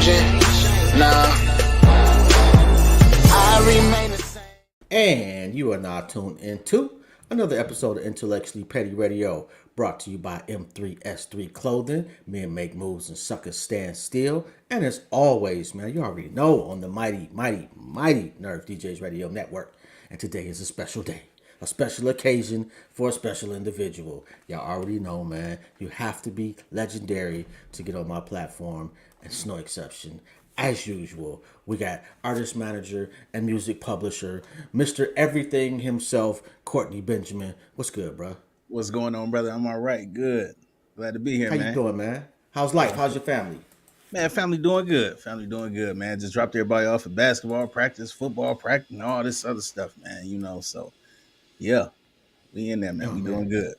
Nah, I remain the same. And you are now tuned into another episode of Intellectually Petty Radio, brought to you by M3S3 Clothing. Men make moves and suckers stand still. And as always, man, you already know on the mighty, mighty, mighty Nerve DJs Radio Network. And today is a special day, a special occasion for a special individual. Y'all already know, man, you have to be legendary to get on my platform, and it's no exception. As usual, we got artist manager and music publisher, Mr. Everything himself, Courtney Benjamin. What's good, bro? What's going on, brother? I'm all right. Good. Glad to be here, How you man. doing, man? How's life? How's your family? Man, family doing good. Family doing good, man. Just dropped everybody off at basketball practice, football practice, and all this other stuff, man. So yeah, we in there, man. Oh, We man. doing good.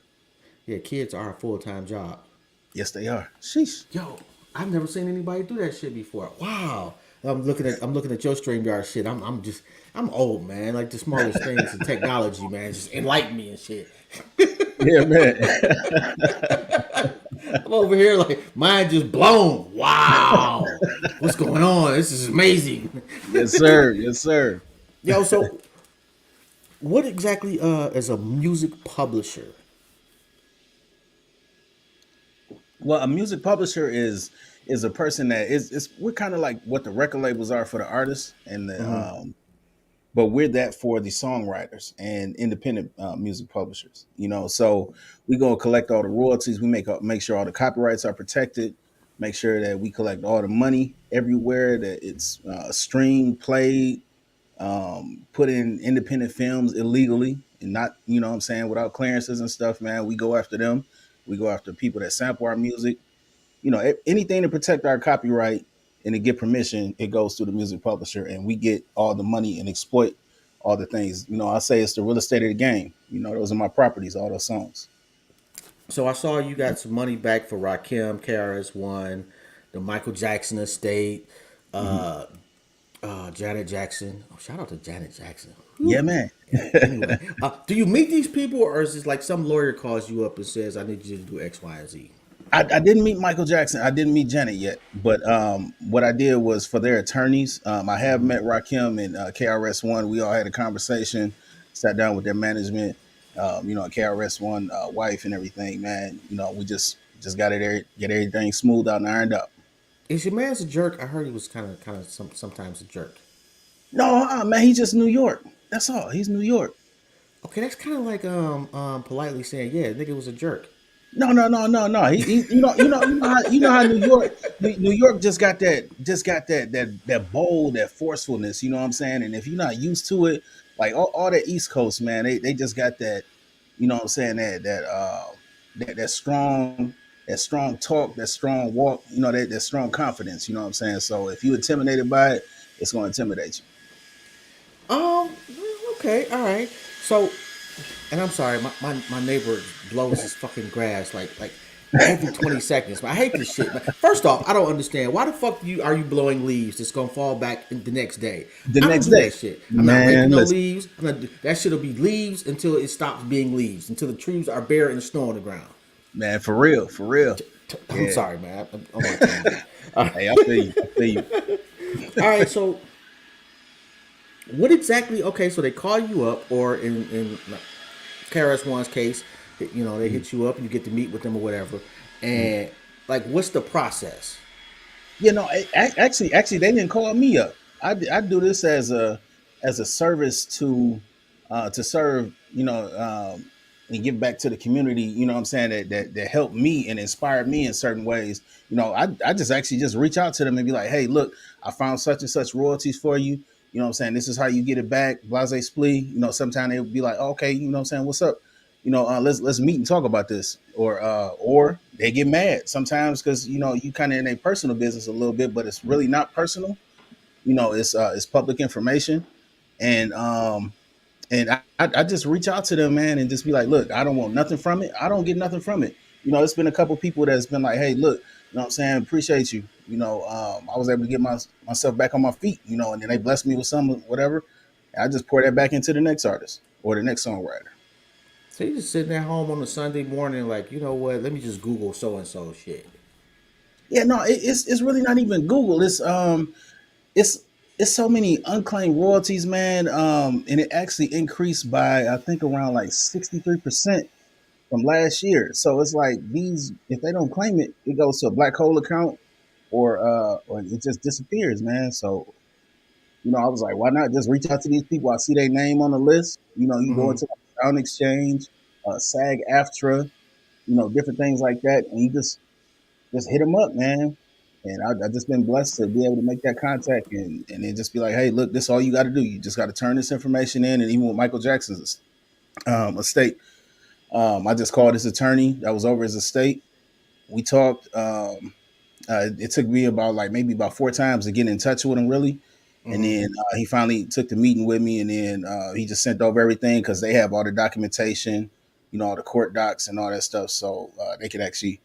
Yeah, kids are a full-time job. Yes, they are. Sheesh. Yo, I've never seen anybody do that shit before. Wow. I'm looking at your StreamYard shit. I'm old, man. Like the smallest things in technology, man. Just enlighten me and shit. Yeah, man. I'm over here like mind just blown. Wow. What's going on? This is amazing. Yes, sir. Yes, sir. Yo, so what exactly is a music publisher? Well, a music publisher is a person that is we're kind of like what the record labels are for the artists, and the but we're that for the songwriters and independent music publishers. So we go collect all the royalties. We make sure all the copyrights are protected. Make sure that we collect all the money everywhere, that it's streamed, played, put in independent films illegally and not, what I'm saying, without clearances and stuff, man. We go after them. We go after people that sample our music. Anything to protect our copyright and to get permission, it goes to the music publisher, and we get all the money and exploit all the things. I say it's the real estate of the game. Those are my properties, all those songs. So I saw you got some money back for Rakim, KRS-One, the Michael Jackson estate, uh, Janet Jackson. Oh, shout out to Janet Jackson. Yeah, man. Anyway, do you meet these people, or is this like some lawyer calls you up and says, "I need you to do X, Y, and Z"? I didn't meet Michael Jackson. I didn't meet Janet yet, but what I did was for their attorneys. I have met Rakim and KRS-One. We all had a conversation, sat down with their management. KRS-One wife and everything. Man, we just got it, get everything smoothed out and ironed out. Is your man's a jerk? I heard he was sometimes a jerk. No, man, he's just New York. That's all. He's New York. Okay, that's kind of like politely saying, yeah, nigga was a jerk. No. He you know how New York just got that bold, that forcefulness. You know what I'm saying? And if you're not used to it, like all that East Coast, man, they just got that. You know what I'm saying? That strong talk, that strong walk. That strong confidence. You know what I'm saying? So if you intimidated by it, it's going to intimidate you. Okay, all right. So, and I'm sorry, my neighbor blows his fucking grass like every 20 seconds. But I hate this shit. But first off, I don't understand. Why the fuck are you blowing leaves that's gonna fall back the next day? The I don't next do day, that shit. I'm not man. raking no Listen. leaves. That shit'll be leaves until it stops being leaves, until the trees are bare and the snow on the ground. Man, for real. I'm Yeah. sorry, man. I'm on tangent. Hey, I feel you. All right, so what exactly? Okay, so they call you up, or in KRS-One's case, they hit you up and you get to meet with them or whatever. And like, what's the process? Actually, they didn't call me up. I do this as a service to serve, and give back to the community. You know what I'm saying, that helped me and inspired me in certain ways. I just actually just reach out to them and be like, hey, look, I found such and such royalties for you. You know what I'm saying? This is how you get it back. Blase splee. Sometimes they'll be like, oh, okay, you know what I'm saying? What's up? Let's meet and talk about this. Or they get mad sometimes because, you kind of in a personal business a little bit, but it's really not personal. It's public information. And I just reach out to them, man, and just be like, look, I don't want nothing from it. I don't get nothing from it. It's been a couple people that's been like, hey, look, you know what I'm saying? Appreciate you. I was able to get myself back on my feet, and then they blessed me with some whatever. And I just pour that back into the next artist or the next songwriter. So you just sitting at home on a Sunday morning, like, you know what? Let me just Google so and so shit. Yeah, no, it's really not even Google. It's it's so many unclaimed royalties, man. And it actually increased by I think around like 63% from last year. So it's like these, if they don't claim it, it goes to a black hole account or it just disappears, man. So I was like, why not just reach out to these people? I see their name on the list. You go Hmm. into like Sound Exchange, SAG AFTRA, different things like that, and you just hit them up, man. And I just been blessed to be able to make that contact and then just be like, hey, look, this is all you got to do. You just got to turn this information in. And even with Michael Jackson's estate, I just called his attorney that was over his estate. We talked. It took me about like maybe about 4 times to get in touch with him, really. And Hmm. then he finally took the meeting with me, and then he just sent over everything because they have all the documentation, all the court docs and all that stuff, so they could actually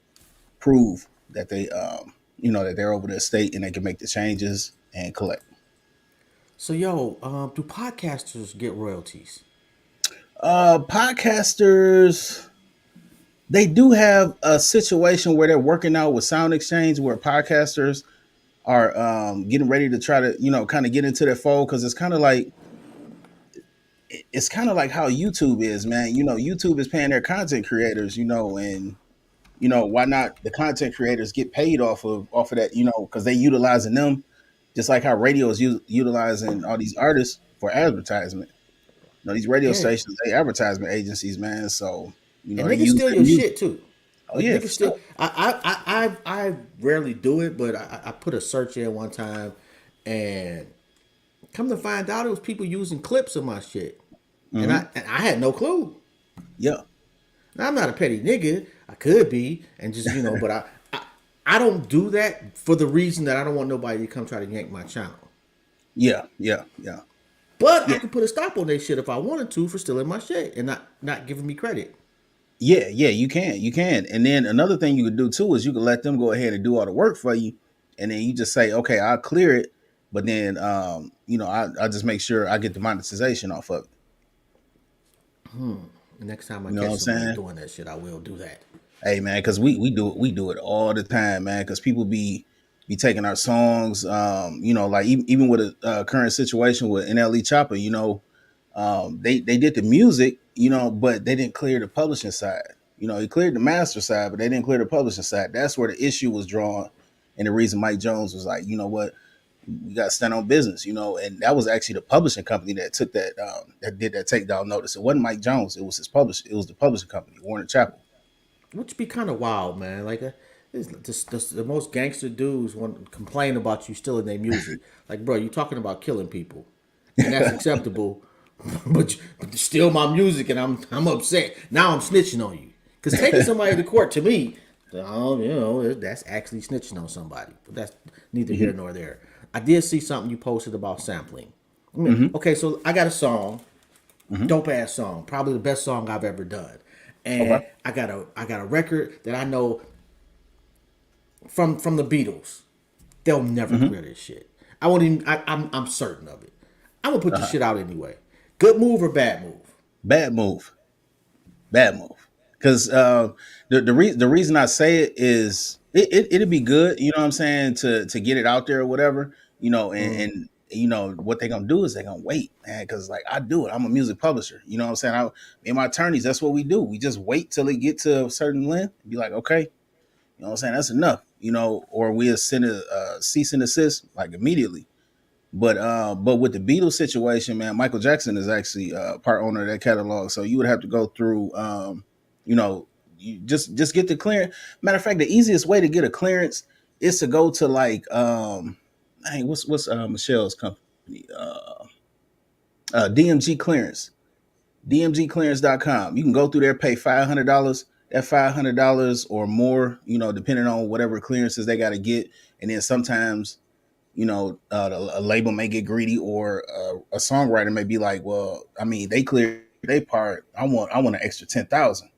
prove that that they're over the estate and they can make the changes and collect. So, yo, do podcasters get royalties? Podcasters, they do have a situation where they're working out with Sound Exchange, where podcasters are getting ready to try to kind of get into their fold because it's kind of like how YouTube is, man. YouTube is paying their content creators, and why not the content creators get paid off of that, because they utilizing them just like how radio is utilizing all these artists for advertisement. These radio Yeah. stations, they advertisement agencies, man. So And they niggas use steal their your music. shit too. Oh Like yeah, niggas for still, sure. I rarely do it, but I put a search in one time, and come to find out, it was people using clips of my shit, and Hmm. I had no clue. Yeah, Now I'm not a petty nigga. I could be, and just but I don't do that for the reason that I don't want nobody to come try to yank my channel. yeah, yeah, yeah. But I Yeah, could put a stop on their shit if I wanted to for stealing my shit and not giving me credit. yeah, yeah. You can. And then another thing you could do too is you could let them go ahead and do all the work for you, and then you just say, okay, I'll clear it, but then I just make sure I get the monetization off of it. The next time I You know what catch I'm somebody saying? doing that shit, I will do that. Hey man, because we do it all the time, man. Because people be taking our songs, like even with a current situation with NLE Chopper, they did the music, but they didn't clear the publishing side. He cleared the master side, but they didn't clear the publishing side. That's where the issue was drawn, and the reason Mike Jones was like, you know what, we got to stand on business, and that was actually the publishing company that took that did that takedown notice. It wasn't Mike Jones; it was his publisher. It was the publishing company, Warner Chappell. Which be kind of wild, man. Like, the most gangster dudes want to complain about you stealing their music. Like, bro, you talking about killing people, and that's acceptable. But you steal my music, and I'm upset. Now I'm snitching on you. Cause taking somebody to court to me, that's actually snitching on somebody. But that's neither here Hmm. nor there. I did see something you posted about sampling. Hmm. Okay, so I got a song, Hmm. dope ass song, probably the best song I've ever done, Okay. and I got a record that I know from the Beatles. They'll never Hmm. clear this shit. I won't even. I'm certain of it. I'm gonna put the Uh-huh. shit out anyway. Good move or bad move? Bad move. Bad move. Because the reason I say it is it'd be good, you know what I'm saying, to get it out there or whatever, and what they're gonna do is they're gonna wait, man, because like I do it. I'm a music publisher, you know what I'm saying. Me and my attorneys, that's what we do. We just wait till it get to a certain length, and be like, okay, what I'm saying, that's enough, or we'll send a cease and desist like immediately. But with the Beatles situation, man, Michael Jackson is actually part owner of that catalog. So you would have to go through, you know, you just get the clearance. Matter of fact, the easiest way to get a clearance is to go to like, hey, what's Michelle's company, DMG Clearance, DMGClearance.com. You can go through there, pay $500. That $500 or more, depending on whatever clearances they got to get, and then sometimes a label may get greedy, or a songwriter may be like, well, I mean, they cleared their part. I want an extra 10,000.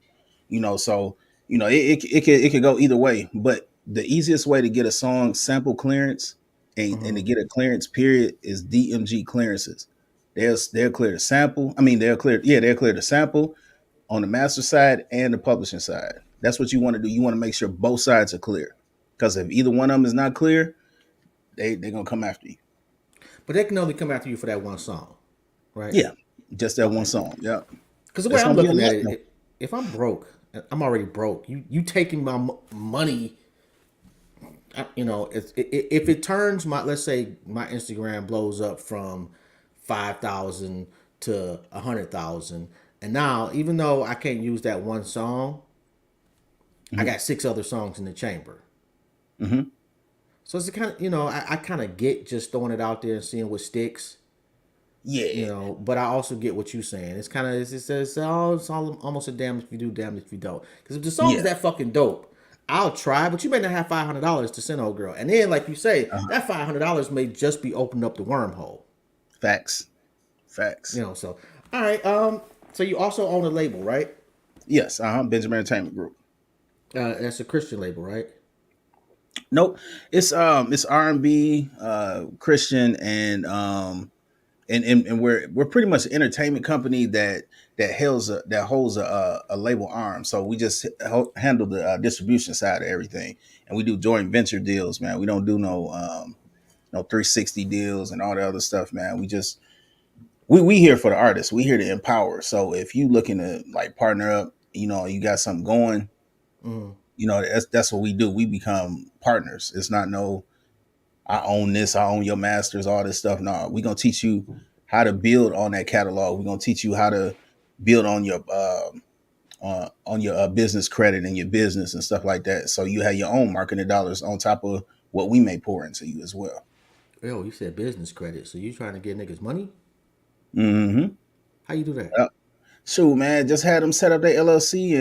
So it could go either way. But the easiest way to get a song sample clearance and to get a clearance period is DMG clearances. They'll clear the sample. I mean, they'll clear the sample on the master side and the publishing side. That's what you want to do. You want to make sure both sides are clear. Because if either one of them is not clear, they're gonna come after you. But they can only come after you for that one song, right? Yeah, just that one Okay. song. Yeah, Because the way it's I'm gonna be a looking at lot it, though. if I'm broke, I'm already broke. You taking my money. If it turns my, let's say my Instagram blows up from 5,000 to 100,000, and now even though I can't use that one song, I Hmm. got six other songs in the chamber. Hmm. So it's the kind of, I kind of get just throwing it out there and seeing what sticks. Yeah. But I also get what you're saying. It's kind of it's all almost a damn if you do, damn if you don't. Because if the song's Yeah. that fucking dope, I'll try. But you may not have $500 to send old girl, and then like you say, Uh-huh. that $500 may just be opening up the wormhole. Facts. Facts. So all right. So you also own a label, right? Yes. Benjamin Entertainment Group. That's a Christian label, right? Nope. It's R&B, Christian, and we're pretty much an entertainment company that holds a label arm. So we just handle the distribution side of everything, and we do joint venture deals, man. We don't do no 360 deals and all the other stuff, man. We here for the artists. We here to empower. So if you looking to like partner up, you got something going, Mm. that's what we do. We become partners. It's not no I own this, I own your masters, all this stuff. No, we're gonna teach you how to build on that catalog. We're gonna teach you how to build on your business credit and your business and stuff like that. So you have your own marketing dollars on top of what we may pour into you as well. Yo, you said business credit, so you trying to get niggas money? Mm-hmm. How you do that? Shoot, man, just had them set up their LLC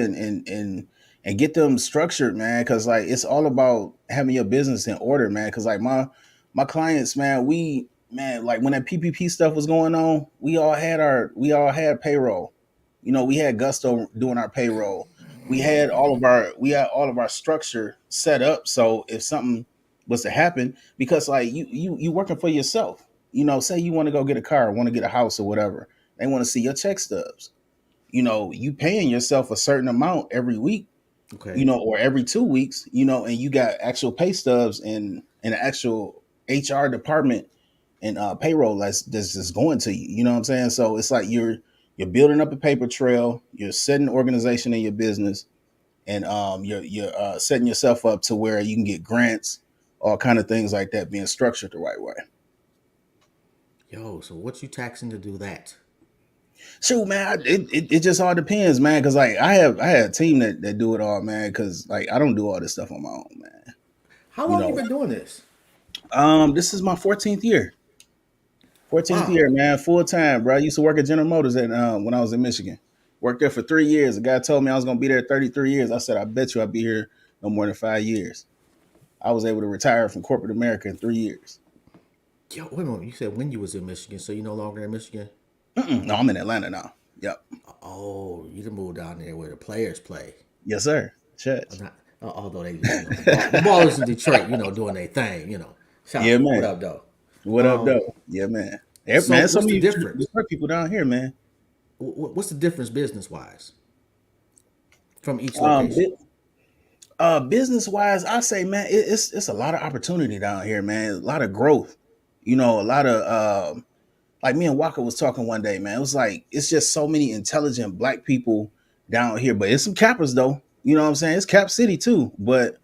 and get them structured, man. Because like it's all about having your business in order, man. Because like my clients, man, like when that PPP stuff was going on, we all had payroll. We had Gusto doing our payroll. We had all of our structure set up. So if something was to happen, because like you working for yourself, say you want to go get a car, want to get a house or whatever, they want to see your check stubs. You paying yourself a certain amount every week, Okay. or every 2 weeks, and you got actual pay stubs and an actual HR department and payroll that's just going to you. You know what I'm saying? So it's like you're building up a paper trail, you're setting organization in your business, and you're setting yourself up to where you can get grants, all kind of things like that, being structured the right way. Yo, so what you taxing to do that? Shoot, man, it just all depends, man. Cause like I had a team that do it all, man. Cause like I don't do all this stuff on my own, man. How You long you know, been doing this? this is my 14th year. 14th Wow. year, man, full time, bro. I used to work at General Motors when I was in Michigan. Worked there for 3 years. The guy told me I was gonna be there 33 years. I said, I bet you I'll be here no more than 5 years. I was able to retire from corporate America in 3 years. Yo, wait a minute. You said when you was in Michigan, so you no longer in Michigan? Mm-mm. No, I'm in Atlanta now. Yep. Oh, you done moved down there where the players play. Yes, sir. Church. Not, although they, the ballers in Detroit, doing their thing. Shout Yeah, out. What man. up, though? What up, though? Yeah, man. So Man, so what's the many difference? Detroit people down here, man. What's the difference business wise from each Um, location? business wise, I say, man, it's a lot of opportunity down here, man. A lot of growth. A lot of like me and Walker was talking one day, man. It was like it's just so many intelligent black people down here, but it's some cappers though. You know what I'm saying? It's Cap City too, but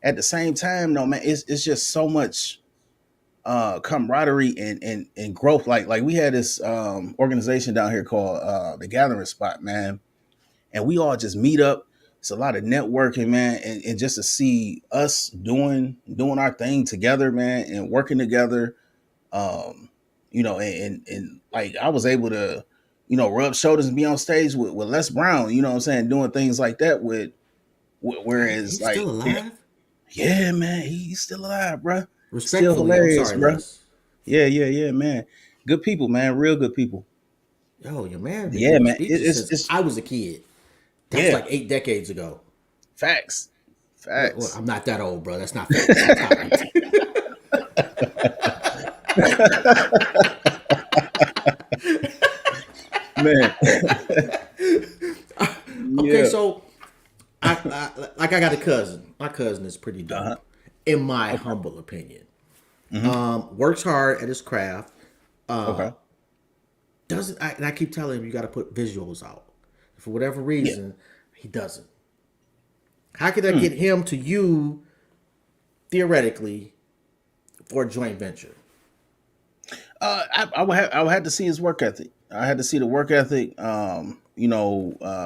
at the same time, no, man, it's just so much camaraderie and growth. Like we had this organization down here called the Gathering Spot, man, and we all just meet up. It's a lot of networking, man, and just to see us doing our thing together, man, and working together. Um, and like I was able to, rub shoulders and be on stage with Les Brown, you know what I'm saying, doing things like that whereas He's like, still alive. yeah, man, he's still alive, bro. Still Respectfully, I'm hilarious, sorry, bro. Les. Yeah, man. Good people, man. Real good people. Yo, your man been Yeah, giving man. speeches since It's I was a kid. That's yeah, like 8 decades ago. facts, Well, facts. I'm not that old, bro. That's not fair. That's not right. Man, Okay, yeah. so I got a cousin. My cousin is pretty dope, in my Okay. humble opinion. Hmm. Works hard at his craft. Okay. Doesn't and I keep telling him you got to put visuals out. For whatever Yeah. reason, he doesn't. How could I Hmm. get him to you theoretically for a joint venture? I would have to see his work ethic. I had to see the work ethic.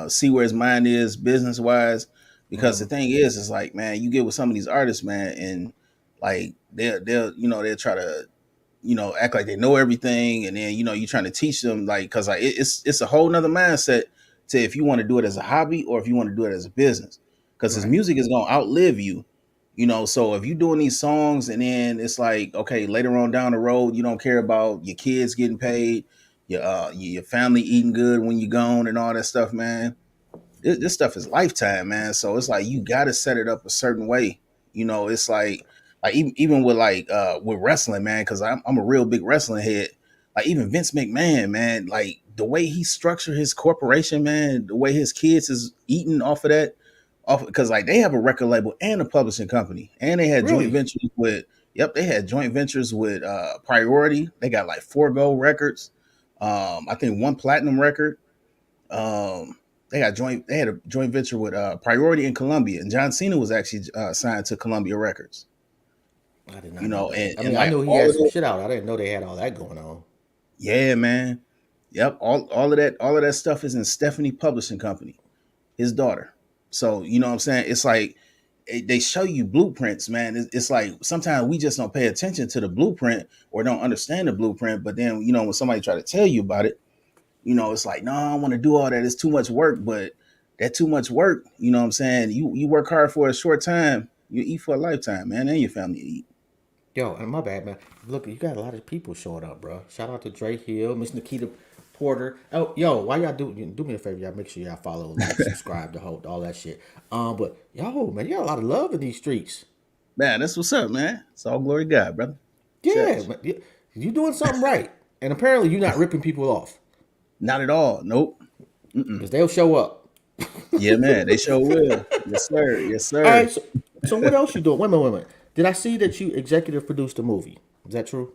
See where his mind is business wise. Because the thing is like, man, you get with some of these artists, man, and like they'll try to act like they know everything, and then you're trying to teach them, like, because like it's a whole nother mindset to if you want to do it as a hobby or if you want to do it as a business, because his Right. music is going to outlive you. So if you're doing these songs and then it's like, okay, later on down the road you don't care about your kids getting paid, your family eating good when you're gone and all that stuff, man. This stuff is lifetime, man. So it's like you got to set it up a certain way. It's like even with wrestling, man, because I'm a real big wrestling head. Like even Vince McMahon, man, like the way he structured his corporation, man, the way his kids is eating off of that, off because like they have a record label and a publishing company, and they had joint Really? ventures with. Yep, they had joint ventures with Priority. They got like 4 gold records. I think 1 platinum record. Um, they had a joint venture with Priority in Columbia, and John Cena was actually signed to Columbia Records. I did not know that. I And mean, I like knew he all had of some that, shit out. I didn't know they had all that going on. yeah, man. Yep, all of that stuff is in Stephanie Publishing Company, his daughter. So what I'm saying? It's like they show you blueprints, man. It's like sometimes we just don't pay attention to the blueprint or don't understand the blueprint. But then when somebody try to tell you about it, it's like, no, I don't want to do all that. It's too much work. But that too much work, you know what I'm saying? You work hard for a short time, you eat for a lifetime, man, and your family eat. Yo, and my bad, man. Look, you got a lot of people showing up, bro. Shout out to Dre Hill, Miss Nikita Porter. Oh, yo, why y'all do me a favor? Y'all make sure y'all follow, like, subscribe, to hold all that shit. But yo, man, you got a lot of love in these streets. Man, that's what's up, man. It's all glory to God, brother. Yeah, Church. man, you doing something right, and apparently you're not ripping people off Not at all. Nope. Mm-mm. because they'll show up. Yeah, man. They sure will. Yes, sir. Yes, All right, sir. so what else you doing? Wait a minute, wait a minute. Did I see that you executive produced a movie? Is that true?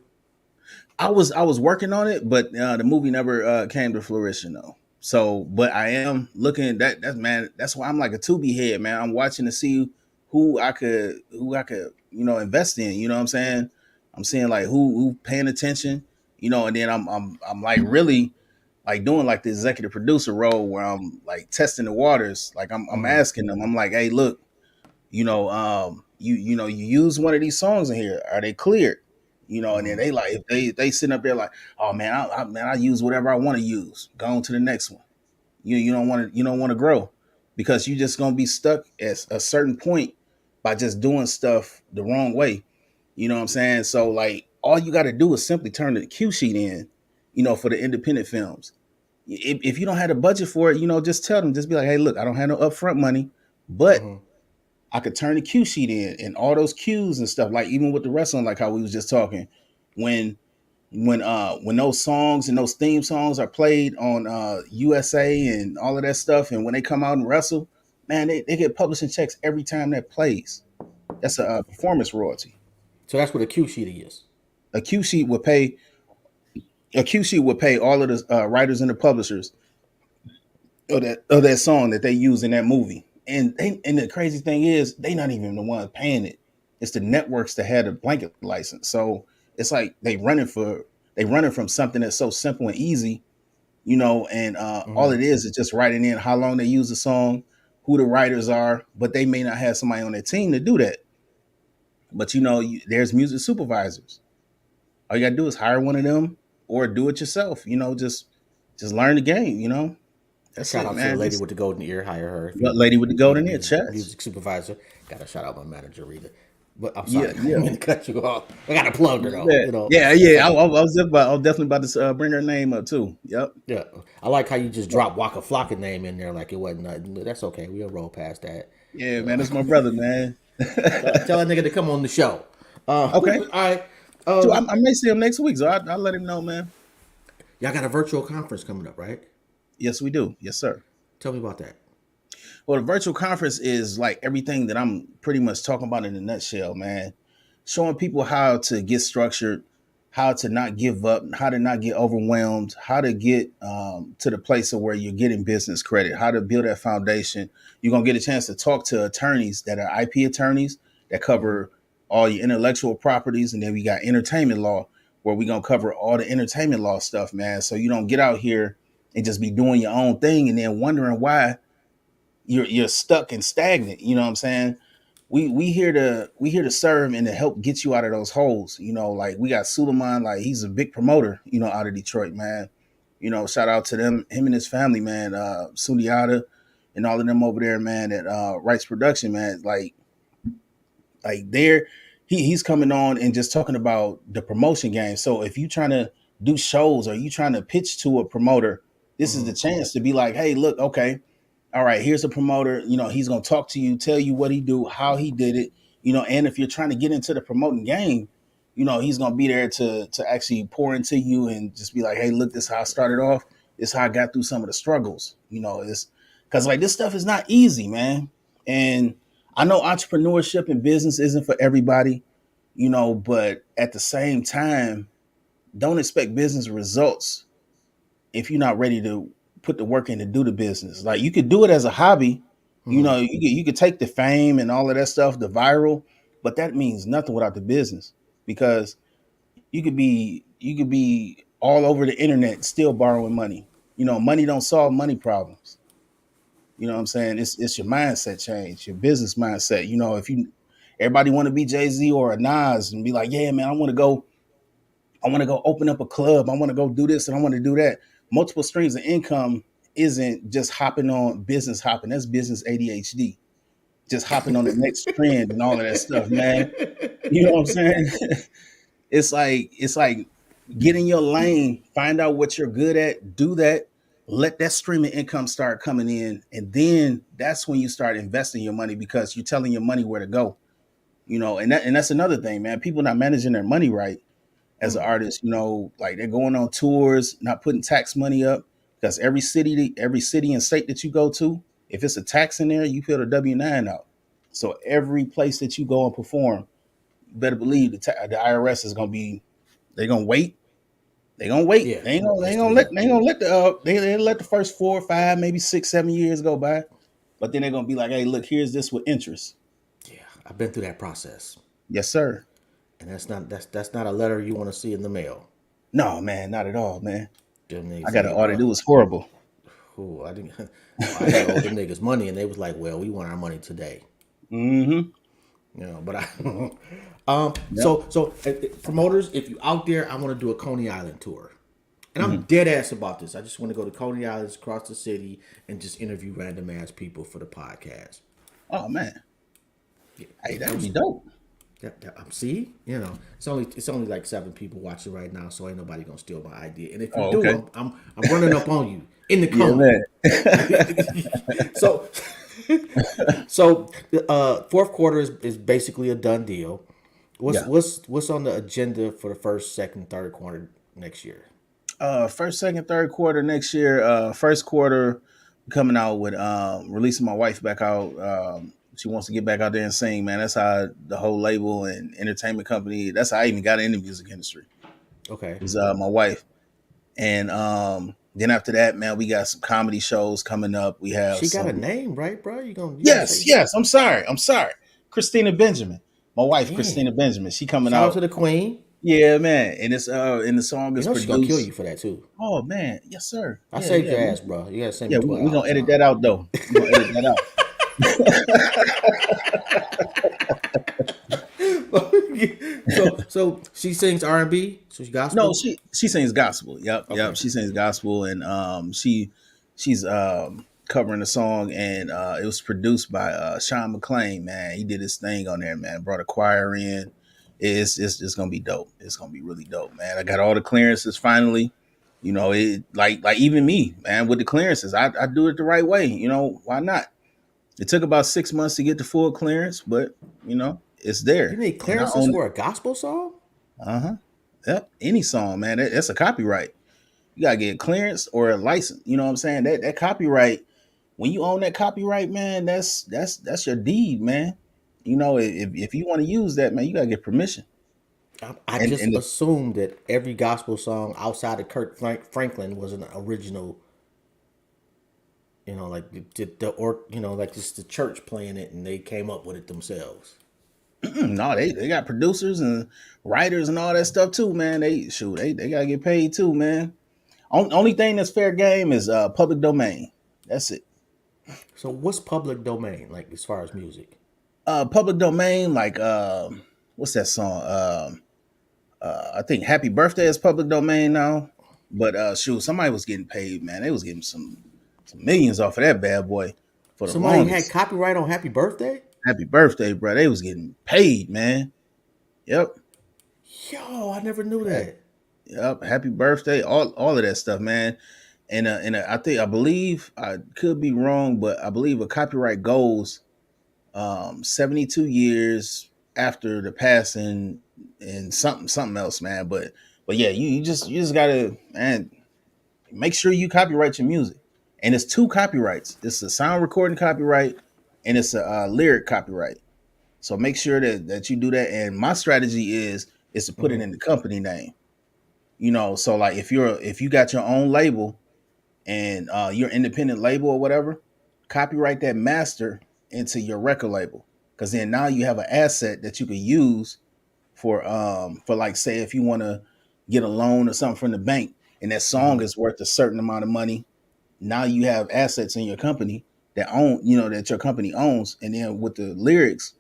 I was working on it, but the movie never came to fruition though. So, but I am looking. That's man. That's why I'm like a Tubi head, man. I'm watching to see who I could invest in. You know what I'm saying? I'm seeing like who paying attention. And then I'm like really like doing like the executive producer role where I'm like testing the waters. Like I'm Mm-hmm. asking them. I'm like, hey, look, you use one of these songs in here, are they cleared? And then Mm-hmm. they like, if they sitting up there like, oh man, I use whatever I want to use, go on to the next one. You don't want to grow, because you just gonna be stuck at a certain point by just doing stuff the wrong way. You know what I'm saying? So like all you got to do is simply turn the cue sheet in, for the independent films. If you don't have a budget for it, just tell them, just be like, hey, look, I don't have no upfront money, but Mm-hmm. I could turn the cue sheet in and all those cues and stuff. Like even with the wrestling, like how we was just talking, when when those songs and those theme songs are played on USA and all of that stuff, and when they come out and wrestle, man, they get publishing checks every time that plays. That's a performance royalty. So that's what a Q sheet is. A cue sheet would pay. A cue sheet would pay all of the writers and the publishers of that song that they use in that movie. And the crazy thing is, they not even the ones paying it. It's the networks that had a blanket license. So it's like they running from something that's so simple and easy, and all Mm-hmm. it is just writing in how long they use the song, who the writers are, but they may not have somebody on their team to do that. But there's music supervisors. All you gotta do is hire one of them or do it yourself. Just learn the game. That's Shout it, out to the man. lady Just with the golden ear. Hire her if what you lady with the need a golden ear music chest. music supervisor. Got to shout out my manager Rita. But I'm Yeah, sorry, I yeah, didn't mean to cut you off. I got to plug her though. yeah, You know, yeah, it's yeah. like I was definitely about to bring her name up too. Yep. yeah. I like how you just dropped Waka Flocka name in there like it wasn't nothing. But that's okay. We'll roll past that. Yeah, man, Uh, that's my brother, man. tell that nigga to come on the show. Okay. All right. So I may see him next week, so I'll let him know, man. Y'all got a virtual conference coming up, right? Yes, we do. Yes, sir. Tell me about that. Well, the virtual conference is like everything that I'm pretty much talking about in a nutshell, man. Showing people how to get structured, how to not give up, how to not get overwhelmed, how to get to the place of where you're getting business credit, how to build that foundation. You're gonna get a chance to talk to attorneys that are IP attorneys that Mm-hmm. cover all your intellectual properties, and then we got entertainment law where we're gonna cover all the entertainment law stuff, man. So you don't get out here and just be doing your own thing and then wondering why you're stuck and stagnant. You know what I'm saying? We here to serve and to help get you out of those holes. Like we got Suleiman, like he's a big promoter, out of Detroit, man. Shout out to them, him and his family, man. Sundiata and all of them over there, man, at Rights Production, man. Like there, he's coming on and just talking about the promotion game. So if you trying to do shows or you trying to pitch to a promoter, this is Mm-hmm. the chance to be like, hey, look, okay, all right, here's a promoter. He's gonna talk to you, tell you what he do, how he did it. And if you're trying to get into the promoting game, he's gonna be there to actually pour into you and just be like, hey, look, this is how I started off. This is how I got through some of the struggles. It's because like this stuff is not easy, man. And I know entrepreneurship and business isn't for everybody, but at the same time, don't expect business results if you're not ready to put the work in to do the business. Like you could do it as a hobby, Mm-hmm. you could take the fame and all of that stuff, the viral, but that means nothing without the business because you could be all over the internet still borrowing money. Money don't solve money problems. You know what I'm saying? It's your mindset change, your business mindset. If you everybody want to be Jay-Z or a Nas and be like, yeah, man, I want to go open up a club. I want to go do this and I want to do that. Multiple streams of income isn't just hopping on business hopping. That's business ADHD. Just hopping on the next trend and all of that stuff, man. You know what I'm saying? it's like get in your lane, find out what you're good at, do that, let that streaming income start coming in, and then that's when you start investing your money because you're telling your money where to go. And that's another thing, man. People not managing their money right as an Mm-hmm. artist, like they're going on tours, not putting tax money up because every city and state that you go to, if it's a tax in there, you fill the W-9 out. So every place that you go and perform, you better believe the IRS is gonna be. They're gonna wait. They're gonna wait. Yeah, They ain't gonna. They it's ain't the gonna let. look. They ain't gonna let the. They let the first 4 or 5, maybe 6, 7 years go by, but then they're gonna be like, "Hey, look, here's this with interest." Yeah, I've been through that process, Yes, sir. and that's not a letter you want to see in the mail. No, man, not at all, man. Them I niggas got an say, audit. "Well, It was horrible. who I didn't, I had owed them niggas money, and they was like, well, we want our money today." Mm-hmm. But I, Yep. so promoters, if you out there, I want to do a Coney Island tour, and I'm Mm-hmm. dead ass about this. I just want to go to Coney Islands across the city and just interview random ass people for the podcast. Oh man, Yeah, hey, that I'm would be dope. I'm see, it's only like 7 people watching right now, so ain't nobody gonna steal my idea. And if you Oh, do, okay. I'm running up on you in the Yeah, Coney. man. so so fourth quarter is basically a done deal. What's Yeah. what's what's on the agenda for the first, second, third quarter next year? First, second, third quarter next year. First quarter coming out with releasing my wife back out. She wants to get back out there and sing, man. That's how the whole label and entertainment company. That's how I even got in the music industry. Okay. Is my wife, and then after that, man, we got some comedy shows coming up. We have She got a some. name, right, bro? You gonna Yes, say yes. I'm sorry. Christina Benjamin, my wife, damn. Christina Benjamin. She coming Shout out to out. the queen. Yeah, man. And the song You is know she's gonna kill you produced. for that too. Oh man, yes, sir. I Yeah, saved yeah. your ass, bro. You gotta send me Yeah, we gonna $12, edit huh? that out though. We're gonna edit that out. so she sings R&B. So she No, gospel. she sings gospel. Yep, yep. Okay. She sings gospel, and she's covering the song, and it was produced by Sean McClain. Man, he did his thing on there. Man, brought a choir in. It's gonna be dope. It's gonna be really dope, man. I got all the clearances finally. It like even me, man, with the clearances, I do it the right way. Why not? It took about 6 months to get the full clearance, but it's You there, need and I clearances own it. for a gospel song? Uh huh. Yep. Any song, man. That's a copyright. You gotta get clearance or a license. You know what I'm saying? That copyright. when you own that copyright, man, that's your deed, man. You know, if you want to use that, man, you gotta get permission. I And just the, assumed that every gospel song outside of Franklin was an original. Like like just the church playing it, and they came up with it themselves. no, they got producers and writers and all that stuff too, man. They gotta get paid too, man. Only thing that's fair game is public domain. That's it. So what's public domain like as far as music? Public domain, like what's that song? I think Happy Birthday is public domain now. But somebody was getting paid, man. They was getting some millions off of that bad boy for the Somebody had longest. copyright on Happy Birthday? Happy Birthday, bro. They was getting paid, man. Yep. Yo, I never knew that. Yep. Happy Birthday. All of that stuff, man. I believe I could be wrong, but I believe a copyright goes 72 years after the passing and something else, man. But yeah, you just gotta, man, make sure you copyright your music. And it's two copyrights. It's a sound recording copyright and it's a lyric copyright. So make sure that you do that. And my strategy is to put it Hmm. in the company name. You know, so like if you got your own label and your independent label or whatever, copyright that master into your record label. Cause then now you have an asset that you can use for like say if you want to get a loan or something from the bank and that song Hmm. is worth a certain amount of money. Now you have assets in your company that your company owns, and then with the lyrics,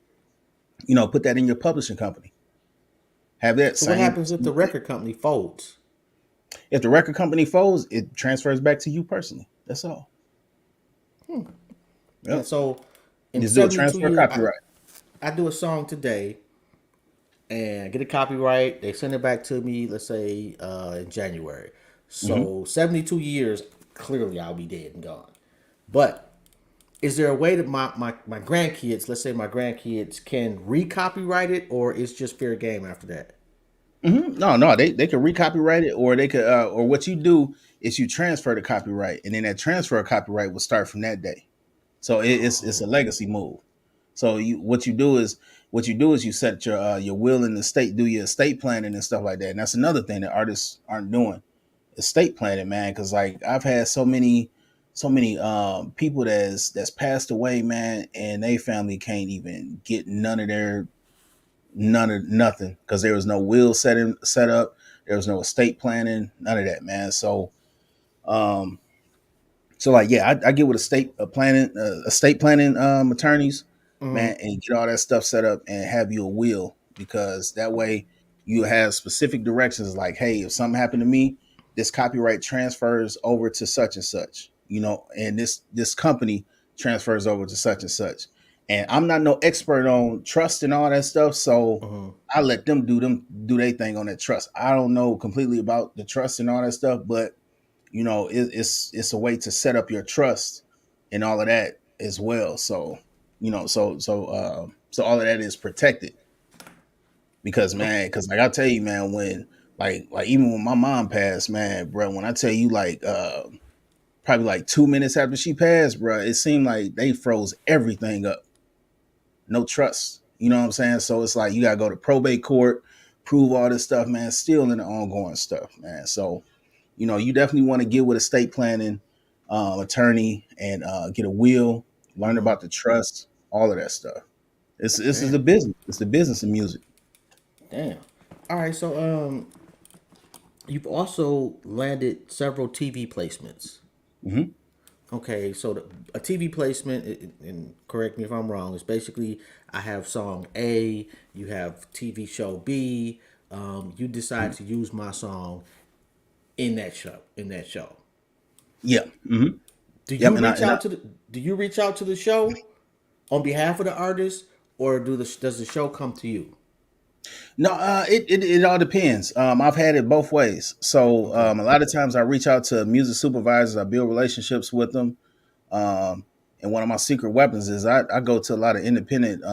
put that in your publishing company. Have that So what same. happens if the record company folds? If the record company folds, it transfers back to you personally. That's all. And Yep. so in Just do a 72 transfer years, copyright. I do a song today and get a copyright. They send it back to me, let's say in January. Hmm. So 72 years, clearly I'll be dead and gone. But is there a way that my grandkids, let's say my grandkids, can recopyright it, or it's just fair game after that? No, they could recopyright it, or they could, or what you do is you transfer the copyright, and then that transfer of copyright will start from that day. So it's a Oh, legacy move. So what you do is you set your will in the state, do your estate planning and stuff like that. And that's another thing that artists aren't doing, estate planning, man. Because like I've had so many people that's passed away, man, and they family can't even get none of nothing because there was no will set up, there was no estate planning, none of that, man. Um, so like, yeah, I get with estate planning attorneys, mm-hmm. man, and get all that stuff set up and have you a will because that way you have specific directions. Like, hey, if something happened to me, this copyright transfers over to such and such, and this company transfers over to such and such. And I'm not no expert on trust and all that stuff, so Mm-hmm. I let them do their thing on that trust. I don't know completely about the trust and all that stuff, but it's a way to set up your trust and all of that as well. So so all of that is protected because Okay. man, because like I tell you, man, when like even when my mom passed, man, bro, when I tell you like probably like 2 minutes after she passed, bro, it seemed like they froze everything up. No trust. You know what I'm saying? So it's like you gotta go to probate court, prove all this stuff, man. Still in the ongoing stuff, man. So you definitely want to get with a estate planning attorney and get a will, learn Mm-hmm. about the trust, all of that stuff. This is Damn. the business. It's the business of music. Damn. All right. So you've also landed several TV placements. Hmm. Okay, so a TV placement, and correct me if I'm wrong, is basically I have song A, you have TV show B, you decide to use my song in that show. In that show, Yeah. Hmm. do Yep. you reach out to the Do you reach out to the show on behalf of the artist, or does the show come to you? No, it all depends. I've had it both ways. So Okay. a lot of times I reach out to music supervisors. I build relationships with them. And one of my secret weapons is I go to a lot of independent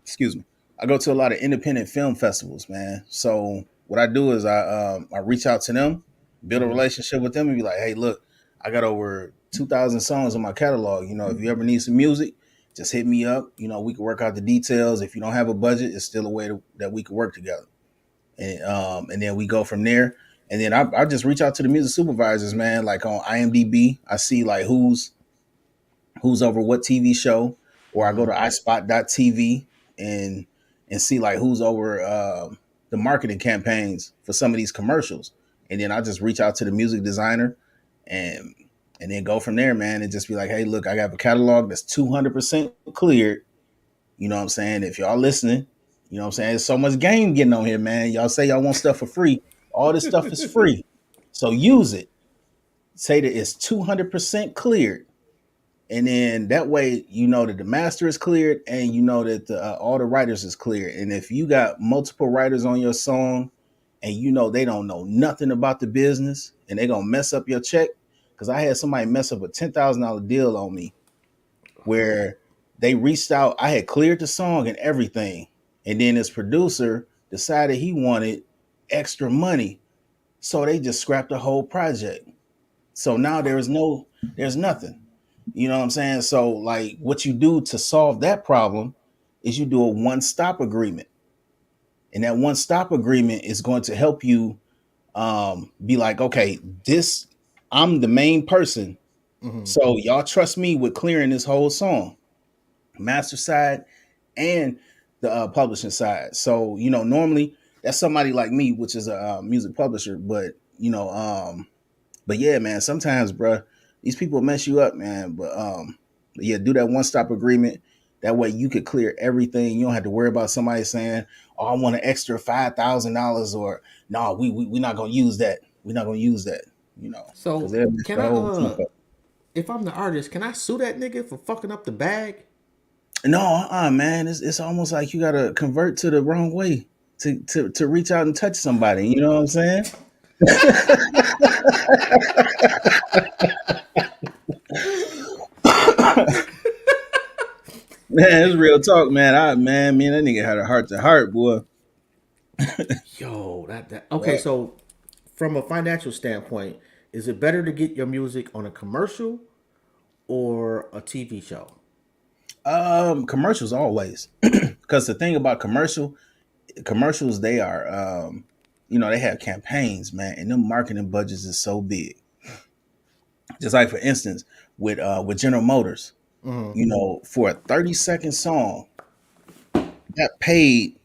excuse me, I go to a lot of independent film festivals, man. So what I do is I reach out to them, build a Mm-hmm. relationship with them, and be like, hey, look, I got over 2,000 songs in my catalog. You know, if you ever need some music, just hit me up. You know, we can work out the details. If you don't have a budget, it's still a way that we can work together. And then we go from there. And then I just reach out to the music supervisors, man. Like on IMDb, I see like who's over what TV show, or I go to iSpot.tv and see like who's over the marketing campaigns for some of these commercials, and then I just reach out to the music designer and then go from there, man, and just be like, hey, look, I have a catalog that's 200% cleared. You know what I'm saying? If y'all listening, you know what I'm saying? There's so much game getting on here, man. Y'all say y'all want stuff for free. All this stuff is free. So use it. Say that it's 200% cleared, and then that way you know that the master is cleared, and you know that all the writers is cleared. And if you got multiple writers on your song, and you know they don't know nothing about the business, and they gonna mess up your check, because I had somebody mess up a $10,000 deal on me, where they reached out. I had cleared the song and everything, and then this producer decided he wanted extra money, so they just scrapped the whole project. So now there's nothing. You know what I'm saying? So like what you do to solve that problem is you do a one stop agreement. And that one stop agreement is going to help you be like, okay, this I'm the main person. Mm-hmm. So y'all trust me with clearing this whole song, master side and the publishing side. So, you know, normally that's somebody like me, which is a music publisher, but yeah, man, sometimes, bro, these people mess you up, man. But yeah, do that one stop agreement. That way you could clear everything. You don't have to worry about somebody saying, "Oh, I want an extra $5,000," or "No, we not gonna use that. We're not gonna use that." You know, because So they'll mess can the I whole thing up. if I'm the artist, can I sue that nigga for fucking up the bag? No, man, it's almost like you gotta convert to the wrong way to reach out and touch somebody. You know what I'm saying? Man, it's real talk, man. Me and that nigga had a heart to heart, boy. Yo, that okay. Yeah. So from a financial standpoint, is it better to get your music on a commercial or a TV show? Commercials always, because the thing about commercials, they are, you know, they have campaigns, man, and them marketing budgets is so big. Just like for instance, with General Motors, Mm-hmm. you know, for a 30-second song, that paid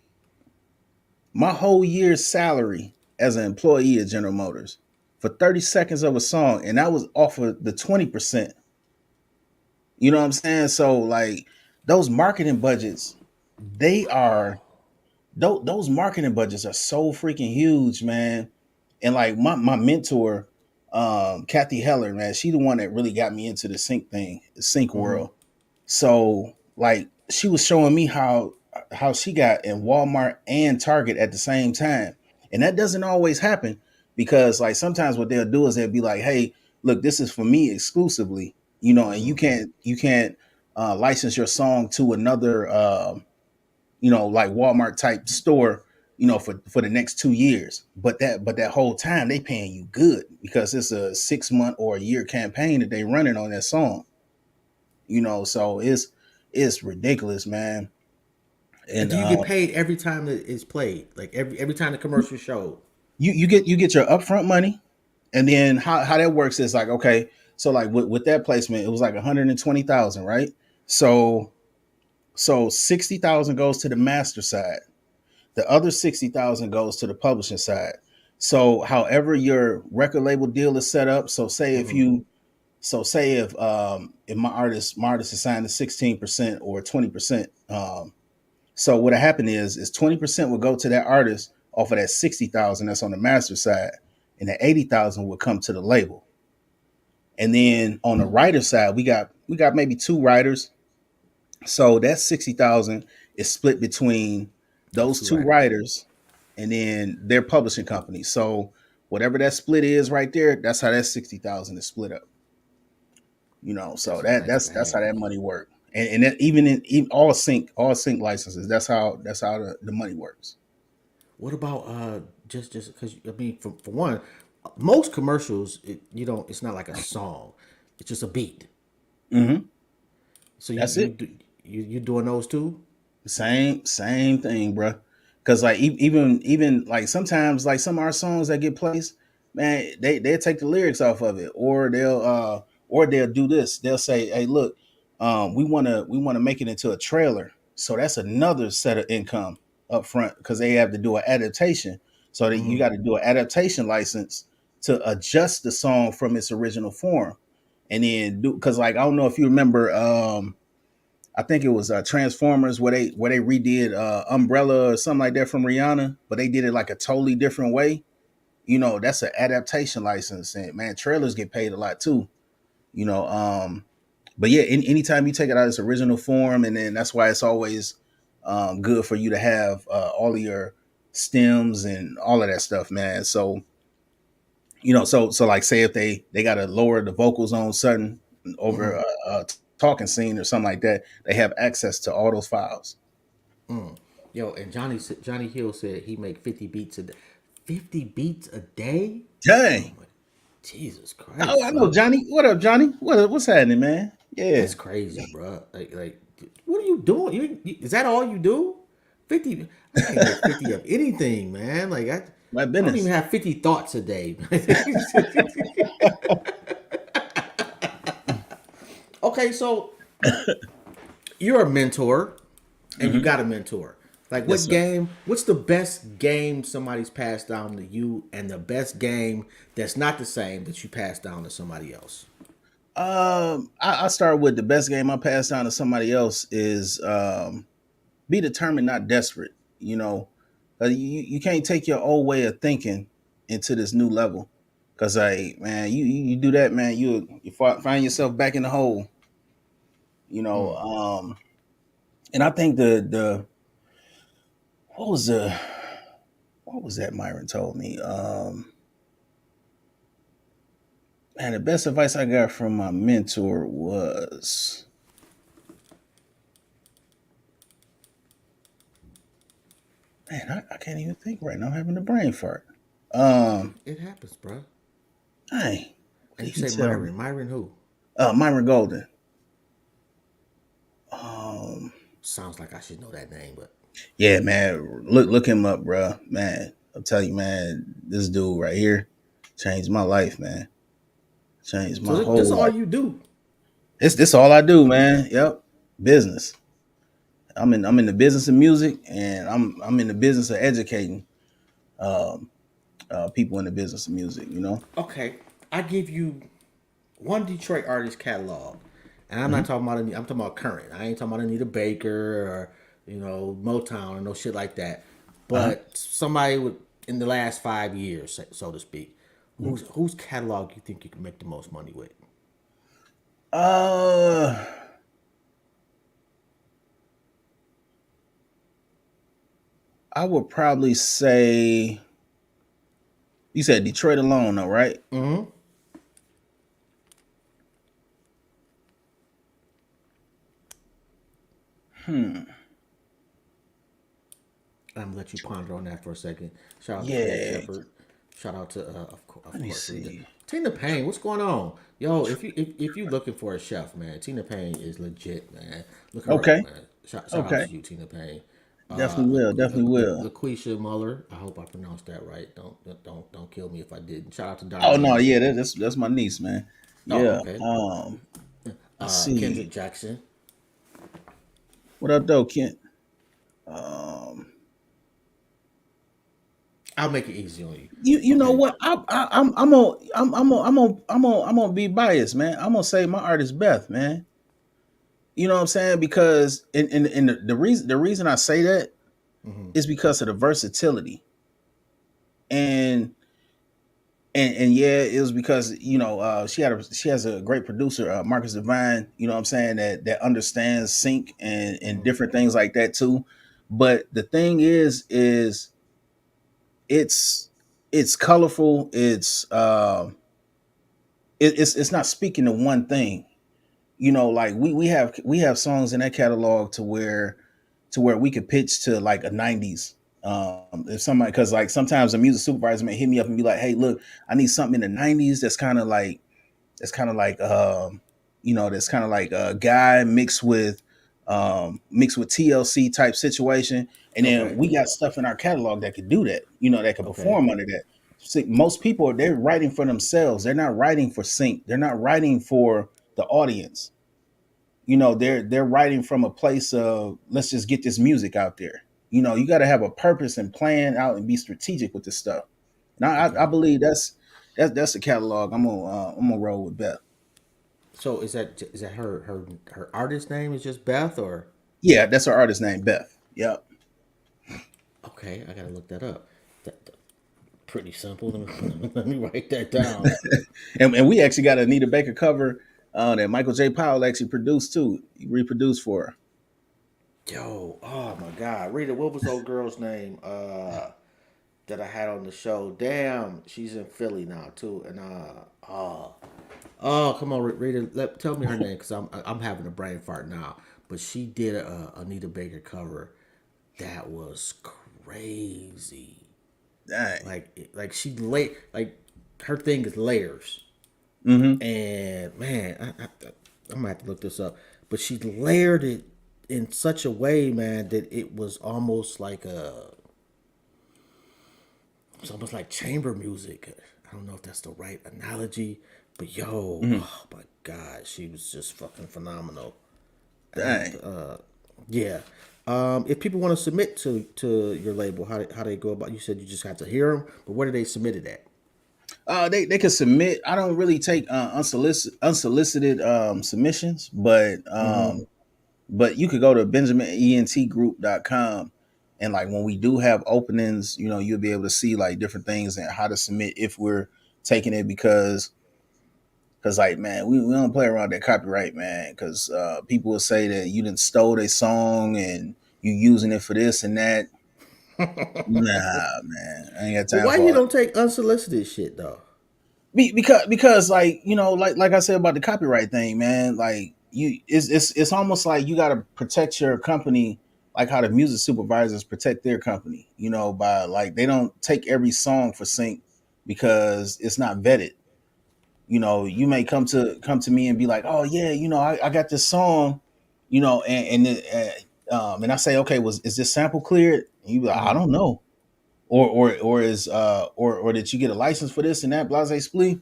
my whole year's salary as an employee at General Motors for 30 seconds of a song, and that was off of the 20%. You know what I'm saying? So like those marketing budgets, they are those marketing budgets are so freaking huge, man. And like my mentor, Kathy Heller, man, she the one that really got me into the sync thing, the sync Mm-hmm. world. So like she was showing me how she got in Walmart and Target at the same time. And that doesn't always happen, because like sometimes what they'll do is they'll be like, hey, look, this is for me exclusively, you know, and Mm-hmm. you can't license your song to another you know, like Walmart type store, you know, for the next 2 years. But that whole time they paying you good, because it's a 6 month or a year campaign that they running on that song. You know, so it's ridiculous, man. And And do you get paid every time that it's played? Like every time the commercial showed? you get your upfront money, and then how that works is like, okay, so like with that placement, it was like 120,000, right? So 60,000 goes to the master side. The other 60,000 goes to the publishing side. So however your record label deal is set up, Mm-hmm. say if my artist is signed to 16% or 20%, so what happened is 20% would go to that artist off of that 60,000 that's on the master side, and that 80,000 would come to the label. And then on the writer side, we got maybe two writers. So that 60,000 is split between Those those two two writers. writers and then their publishing company. So whatever that split is right there, that's how that 60,000 is split up. You know, so That's a nice that's how bag. that money works. And that even all sync licenses, that's how the money works. What about just because I mean for one, most commercials you don't it's not like a song. It's just a beat. Hmm. So That's it. you doing those too? Same thing, bro. Cause like even like sometimes like some of our songs that get placed, man, they'll take the lyrics off of it, or they'll do this. They'll say, "Hey, look, we wanna make it into a trailer." So that's another set of income up front because they have to do an adaptation. So that you Mm-hmm. got to do an adaptation license to adjust the song from its original form, and then do because like I don't know if you remember. I think it was Transformers where they redid Umbrella or something like that from Rihanna, but they did it like a totally different way. That's an adaptation license, and man, trailers get paid a lot too. You know, but yeah, anytime you take it out of its original form, and then that's why it's always good for you to have all of your stems and all of that stuff, man. So so like say if they got to lower the vocals on certain over Mm-hmm. a talking scene or something like that, they have access to all those files. Mm. Yo, and Johnny Hill said he make 50 beats a day. 50 beats a day? Oh Dang. my Jesus Oh, Christ, I know bro. Johnny. What up, Johnny? What's happening, man? Yeah, That's crazy, bro. Like, what are you doing? Is that all you do? 50? I can't get 50 of anything, man. Like, my I don't even business. have 50 thoughts a day. Okay, so you're a mentor and you Hmm. got a mentor. Like, Yes, what sir. game? What's the best game somebody's passed down to you, and the best game that's not the same that you passed down to somebody else? I start with the best game I pass down to somebody else is be determined, not desperate. You can't take your old way of thinking into this new level. Cause man, you do that, man, you find yourself back in the hole. You know, Mm. um, and I think the what was the what was that Myron told me? And the best advice I got from my mentor was, man, I can't even think right now. I'm having a brain fart. Um, It happens, bro. hey, what And did you he say tell Myron. me? Myron who? Myron Golden. Um, Sounds like I should know that name, but yeah, man, look him up, bro. Man, I'll tell you, man, this dude right here changed my life, man. Changed so my this whole all life. you do. This all I do, man. Yep, business. I'm in the business of music, and I'm in the business of educating um, people in the business of music. Okay, I give you one Detroit artist catalog, and I'm not Hmm. talking about I'm talking about current. I ain't talking about Anita Baker or Motown or no shit like that. Uh-huh. But somebody with in the last 5 years, so to speak, whose catalog you think you can make the most money with? Uh, I would probably say you said Detroit alone, though, right? Mm-hmm. Hmm. I'm gonna let you ponder on that for a second. Shout out to Fred Yeah. Shepard. Shout out to of Let me course Rita. see. Tina Payne. What's going on, yo? If you looking for a chef, man, Tina Payne is legit, man. Look her up, Okay. man. Shout out Okay. to you, Tina Payne. Definitely will. Definitely will. LaQuisha Muller. I hope I pronounced that right. Don't kill me if I didn't. Shout out to Oh no, Darlene. yeah, that's my niece, man. Oh, Yeah. okay. Let's Kendrick see. Jackson. What up, though, Kent? Um, I'll make it easy on you. you know Okay. what? I'm gonna I'm gonna be biased, man. I'm gonna say my artist Beth, man. You know what I'm saying? Because in the reason I say that Mm-hmm. is because of the versatility and and yeah, it was because she has a great producer, Marcus Divine. You know what I'm saying, that understands sync and Mm-hmm. different things like that too. But the thing is it's it's colorful. It's not speaking to one thing. Like we have songs in that catalog to where we could pitch to like a 90s. If somebody, because like sometimes a music supervisor may hit me up and be like, hey, look, I need something in the 90s that's kind of like, It's kind of like that's kind of like a guy mixed with TLC type situation. And then Okay. we got stuff in our catalog that could do that, that could Okay. perform under that. See, most people, they're writing for themselves. They're not writing for sync. They're not writing for the audience. They're writing from a place of, let's just get this music out there. You got to have a purpose and plan out and be strategic with this stuff. And I Okay. believe that's the catalog I'm gonna roll with Beth. So is that her artist name is just Beth or? Yeah, that's her artist name, Beth. Yep. Okay, I gotta look that up. That pretty simple. Let me write that down. And we actually got a Anita Baker cover that Michael J. Powell actually produced too. He reproduced for her. Yo, oh my God, Rita, what was old girl's name? That I had on the show. Damn, she's in Philly now too. And oh, come on, Rita, tell me her name because I'm having a brain fart now. But she did a Anita Baker cover that was crazy. Dang. Like she like her thing is layers. Mm-hmm. And man, I'm gonna have to look this up. But she layered it in such a way, man, that it was almost like it's almost like chamber music. I don't know if that's the right analogy, but yo, Mm-hmm. oh my God, she was just fucking phenomenal. And Dang. yeah, if people want to submit to your label, how they go about? You said you just have to hear them, but where do they submit it at? They can submit. I don't really take unsolicited submissions, Mm-hmm. but you could go to benjaminentgroup.com, and like when we do have openings, you'll be able to see like different things and how to submit if we're taking it, because like, man, we don't play around that copyright, man, because people will say that you didn't stole their song and you using it for this and that. Nah, man, I ain't got But time why for you all that. don't take unsolicited shit though? Because like, like I said about the copyright thing, man, like it's almost like you got to protect your company, like how the music supervisors protect their company, by like they don't take every song for sync because it's not vetted. You may come to me and be like, oh yeah, I got this song, and I say, okay, is this sample cleared? And you be like, I Mm-hmm. don't know. Or did you get a license for this and that, blase splee?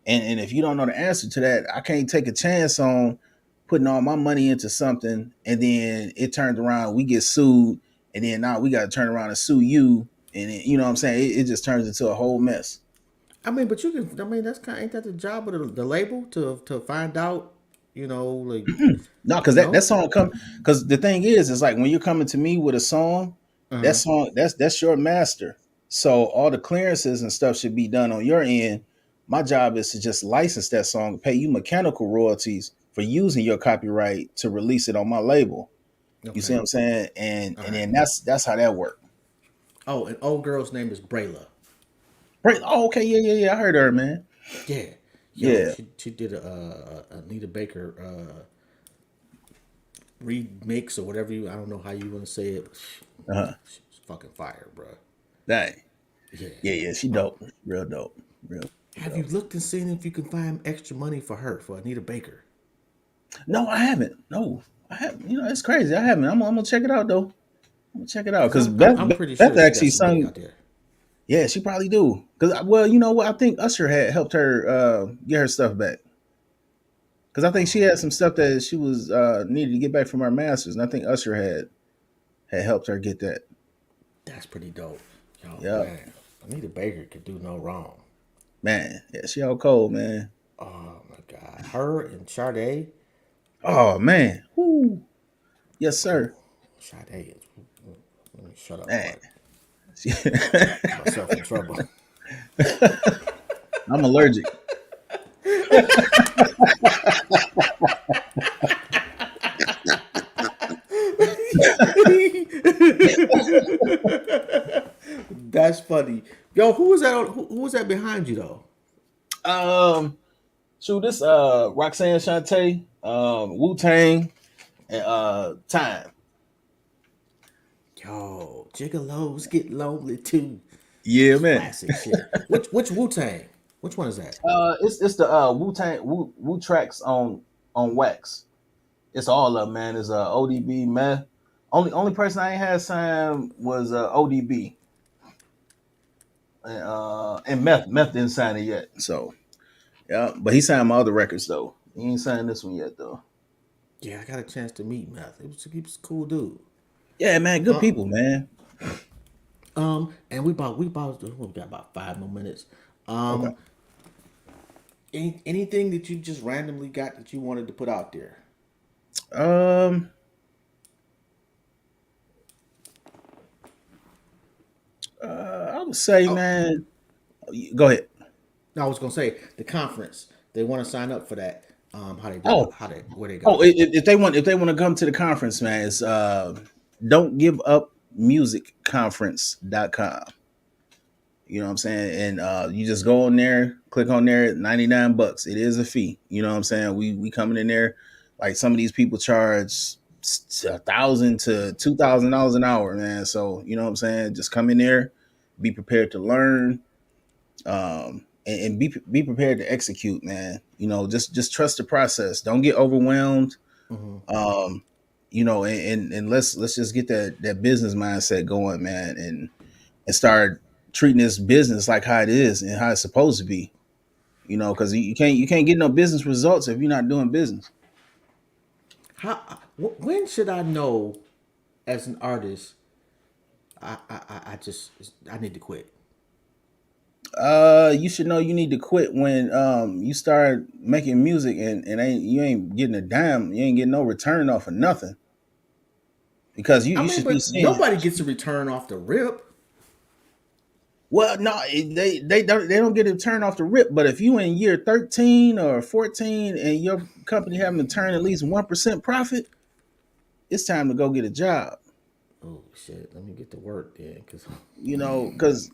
And if you don't know the answer to that, I can't take a chance on putting all my money into something and then it turns around, we get sued, and then now we got to turn around and sue you, and you know what I'm saying? It just turns into a whole mess. I mean, but you can. I mean, that's kind. Ain't that the job of the label to find out? Like No, because that no. song come, because the thing is like when you're coming to me with a song, Uh that huh. song that's your master. So all the clearances and stuff should be done on your end. My job is to just license that song, pay you mechanical royalties for using your copyright to release it on my label. You see what Okay. I'm saying? And All and right. then that's how that works. Oh, an old girl's name is Brayla. Right. Oh, okay, yeah. I heard her, man. Yeah. Yo, Yeah. she did a Anita Baker remix or whatever I don't know how you want to say it. But Uh-huh. she's fucking fire, bro. Dang. Yeah. Yeah, she Oh, dope. Real dope. Real have you dope. looked and seen if you can find extra money for her for Anita Baker? No, I haven't. No, I haven't. It's crazy. I haven't. I'm gonna check it out though. I'm gonna check it out Cause because I'm pretty Beth sure she got actually some money sung. out there. Yeah, she probably do. Because well, you know what? I think Usher had helped her get her stuff back. Because I think she had some Oh, stuff that she was needed to get back from her masters, and I think Usher had helped her get that. that's pretty dope. Yo, Yep, man, Anita Baker could do no wrong. man. Yeah, she all cold, man. Oh my God, her and Sade. Oh man. Whoo. Yes, Ooh, sir. Sade is. Let me shut up before Man. I get myself in trouble. I'm allergic. That's funny. Yo, who was that? Who was that behind you though? Um, shoot, this Roxanne Shante, Wu Tang, and Time. Yo, gigolos get lonely too. Yeah, That's man. classic shit. Which Wu Tang? Which one is that? It's the Wu Tang Wu tracks on wax. It's all of 'em, man. It's ODB, Meth. Only person I ain't had signed was ODB, and Meth didn't sign it yet. So yeah, but he signed my other records though. He ain't signed this one yet though. Yeah, I got a chance to meet Meth. He was a cool dude. Yeah, man, good Uh, people, man. and we got about 5 more minutes. Okay. Um, anything that you just randomly got that you wanted to put out there? Um, I would say, Oh, man, go ahead. no, I was gonna say the conference. They want to sign up for that. How they do it? Oh, How they where they oh, go? if they want to come to the conference, man, it's don't give up musicconference.com. You know what I'm saying? And you just go on there, click on there, $99. It is a fee. You know what I'm saying? We coming in there, like some of these people charge $1,000 to $2,000 an hour, man. So you know what I'm saying? Just come in there, be prepared to learn, and be prepared to execute, man. You know, just trust the process. Don't get overwhelmed. Hmm. Um, you know, and let's just get that business mindset going, man, and start treating this business like how it is and how it's supposed to be. You know, because you can't get no business results if you're not doing business. When should I know as an artist? I just I need to quit. You should know you need to quit when you start making music and you ain't getting a dime, you ain't getting no return off of nothing. Because I you mean, should be but seeing, nobody gets a return off the rip. well, no, they don't get a turn off the rip. But if you in year 13 or 14 and your company having to turn at least 1% profit, it's time to go get a job. Oh shit! Let me get to work then, cause You know, because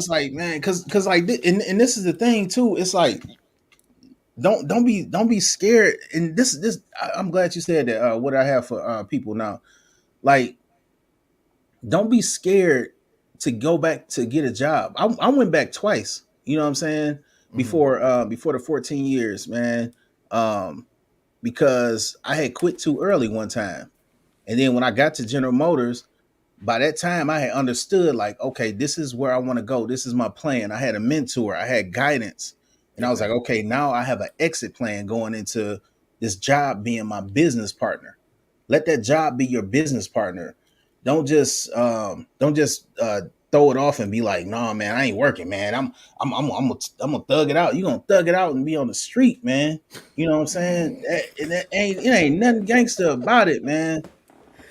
like, man, because like and this is the thing too. It's like, don't be scared. And I'm glad you said that. What I have for people now, like, don't be scared to go back to get a job. I went back twice. You know what I'm saying? mhm. Before the 14 years, man. Um, because I had quit too early one time, and then when I got to General Motors, by that time I had understood, like, okay, this is where I want to go. This is my plan. I had a mentor, I had guidance, and I was like, Okay. okay, now I have an exit plan going into this job being my business partner. Let that job be your business partner. Don't just throw it off and be like, nah, man, I ain't working, man. I'm gonna thug it out. You gonna thug it out and be on the street, man. You know what I'm saying? It ain't nothing gangster about it, man.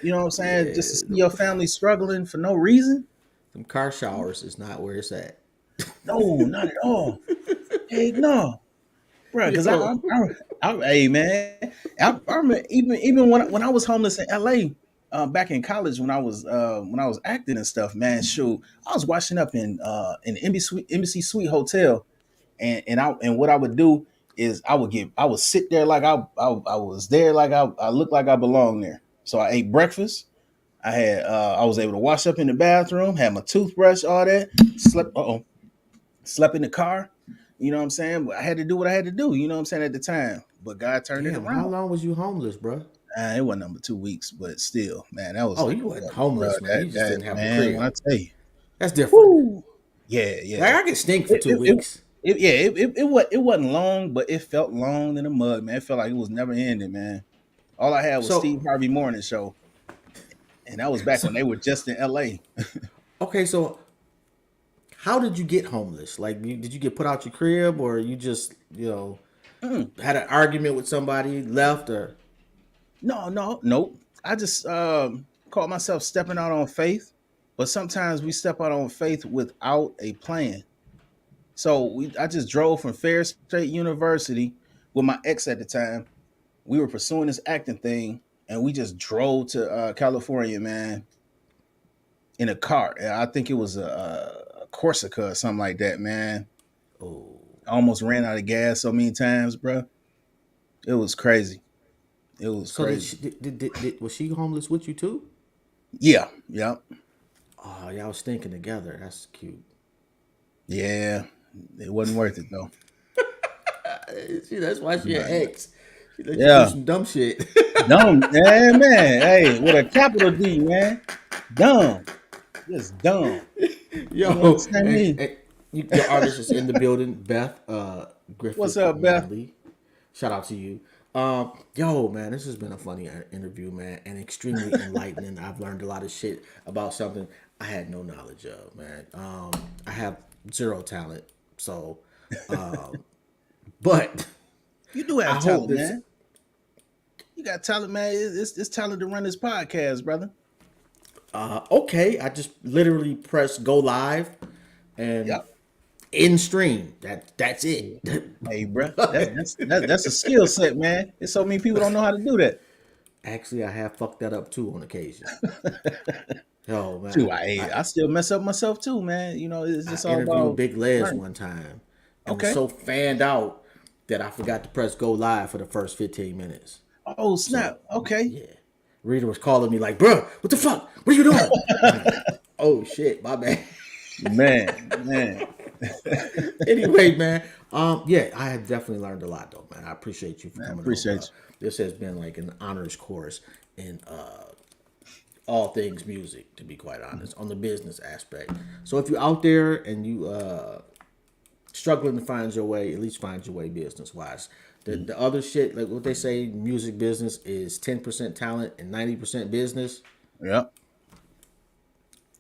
You know what I'm saying? Just to Yeah, see your family struggling for no reason? them car showers is not where it's at. No, not at all. Heck no, bro. Because Yo, hey man, I remember even when I was homeless in L.A. Back in college when I was acting and stuff, man. Shoot, I was washing up in the Embassy Suite Hotel, and what I would do is I would sit there like I was there, like I looked like I belonged there. So I ate breakfast. I was able to wash up in the bathroom, had my toothbrush, all that. Slept in the car. You know what I'm saying? But I had to do what I had to do. You know what I'm saying at the time. But God turned it damn, how around. long was you homeless, bro? It wasn't number 2 weeks, but still, man, that was Oh, like you wasn't bro, homeless, man. You just that didn't have a man. When crib. I tell you, That's different. whoo, yeah, Like yeah. I get stink for It, two it, it, weeks. yeah, it wasn't long, but it felt long in the mud, man. It felt like it was never ending, man. All I had was So, Steve Harvey Morning Show, and that was back so when they were just in L.A. okay. So, how did you get homeless? Like, did you get put out your crib, or you just had an argument with somebody, left, or No, no, nope. I just caught myself stepping out on faith, but sometimes we step out on faith without a plan. So I just drove from Fair State University with my ex at the time. We were pursuing this acting thing, and we just drove to California, man, in a car. And I think it was a Corsica or something like that, man. oh? I almost ran out of gas so many times, bro. It was crazy. It was So did crazy. she was she homeless with you too? Yeah, yeah. Oh, y'all was stinking together. That's cute. Yeah, It wasn't worth it though. See, that's why she an ex. She let you do Yeah, some dumb shit. dumb. Yeah, man. Hey, with a capital D, man. Dumb. Just dumb. You Yo, understand me? your artist is in the building, Beth What's Griffith up, Beth? Manley. Shout out to you. Yo, man, this has been a funny interview, man, and extremely enlightening. I've learned a lot of shit about something I had no knowledge of, man. I have zero talent, so, but You do I have hope talent, this. man. You got talent, man. It's talent to run this podcast, brother. Okay, I just literally press go live and Yep. in stream. That's it. Hey, bro, that's a skill set, man. There's so many people don't know how to do that. Actually, I have fucked that up too on occasion. Oh Too, man, I still mess up myself too, man. It's I just all interviewed about Big Les learning. one time and was Okay. so fanned out that I forgot to press go live for the first 15 minutes. Oh So snap. Okay. yeah, Rita was calling me like, "Bruh, what the fuck? What are you doing?" I'm like, "Oh shit, my bad." Man. Anyway, man, yeah, I have definitely learned a lot though, man. I appreciate you for Man, coming on, bro. appreciate This has been like an honors course in all things music, to be quite you. honest, on the business aspect. So if you're out there and you struggling to find your way, at least find your way business wise. The other shit, like what they say, music business is 10% talent and 90% business. Yep.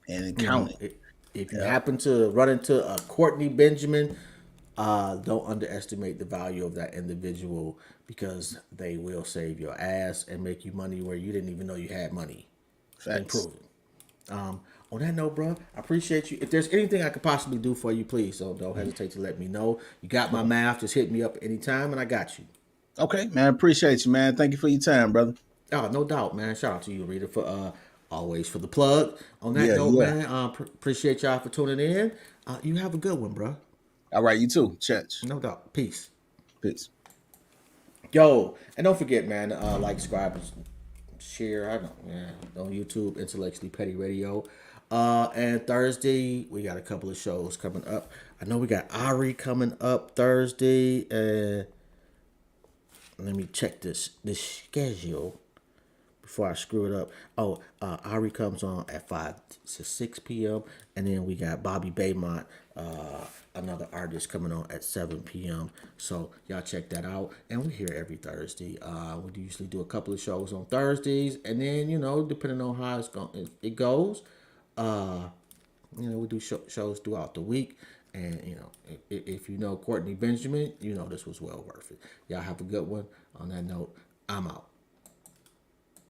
And You know, counting. if you Yep. happen to run into a Courtney Benjamin, don't underestimate the value of that individual because they will save your ass and make you money where you didn't even know you had money. Been Facts. proven. On that note, bro, I appreciate you. If there's anything I could possibly do for you, please don't hesitate to let me know. You got my math. Just hit me up anytime, and I got you. Okay, man. Appreciate you, man. Thank you for your time, brother. Oh, no doubt, man. Shout out to you, Rita, for always for the plug. On that Yeah, note, yeah. man, appreciate y'all for tuning in. You have a good one, bro. All right, you too. Church. No doubt. Peace. Peace. Yo, and don't forget, man, like, subscribe, and share. I know, man, on YouTube, Intellectually Petty Radio. And Thursday, we got a couple of shows coming up. I know we got Ari coming up Thursday. Let me check this schedule before I screw it up. Oh, Ari comes on at 5 to 6 p.m. And then we got Bobby Baymont, another artist, coming on at 7 p.m. So y'all check that out. And we're here every Thursday. We usually do a couple of shows on Thursdays. And then, depending on how it goes, we do shows throughout the week. And, if you know Courtney Benjamin, this was well worth it. Y'all have a good one. On that note, I'm out.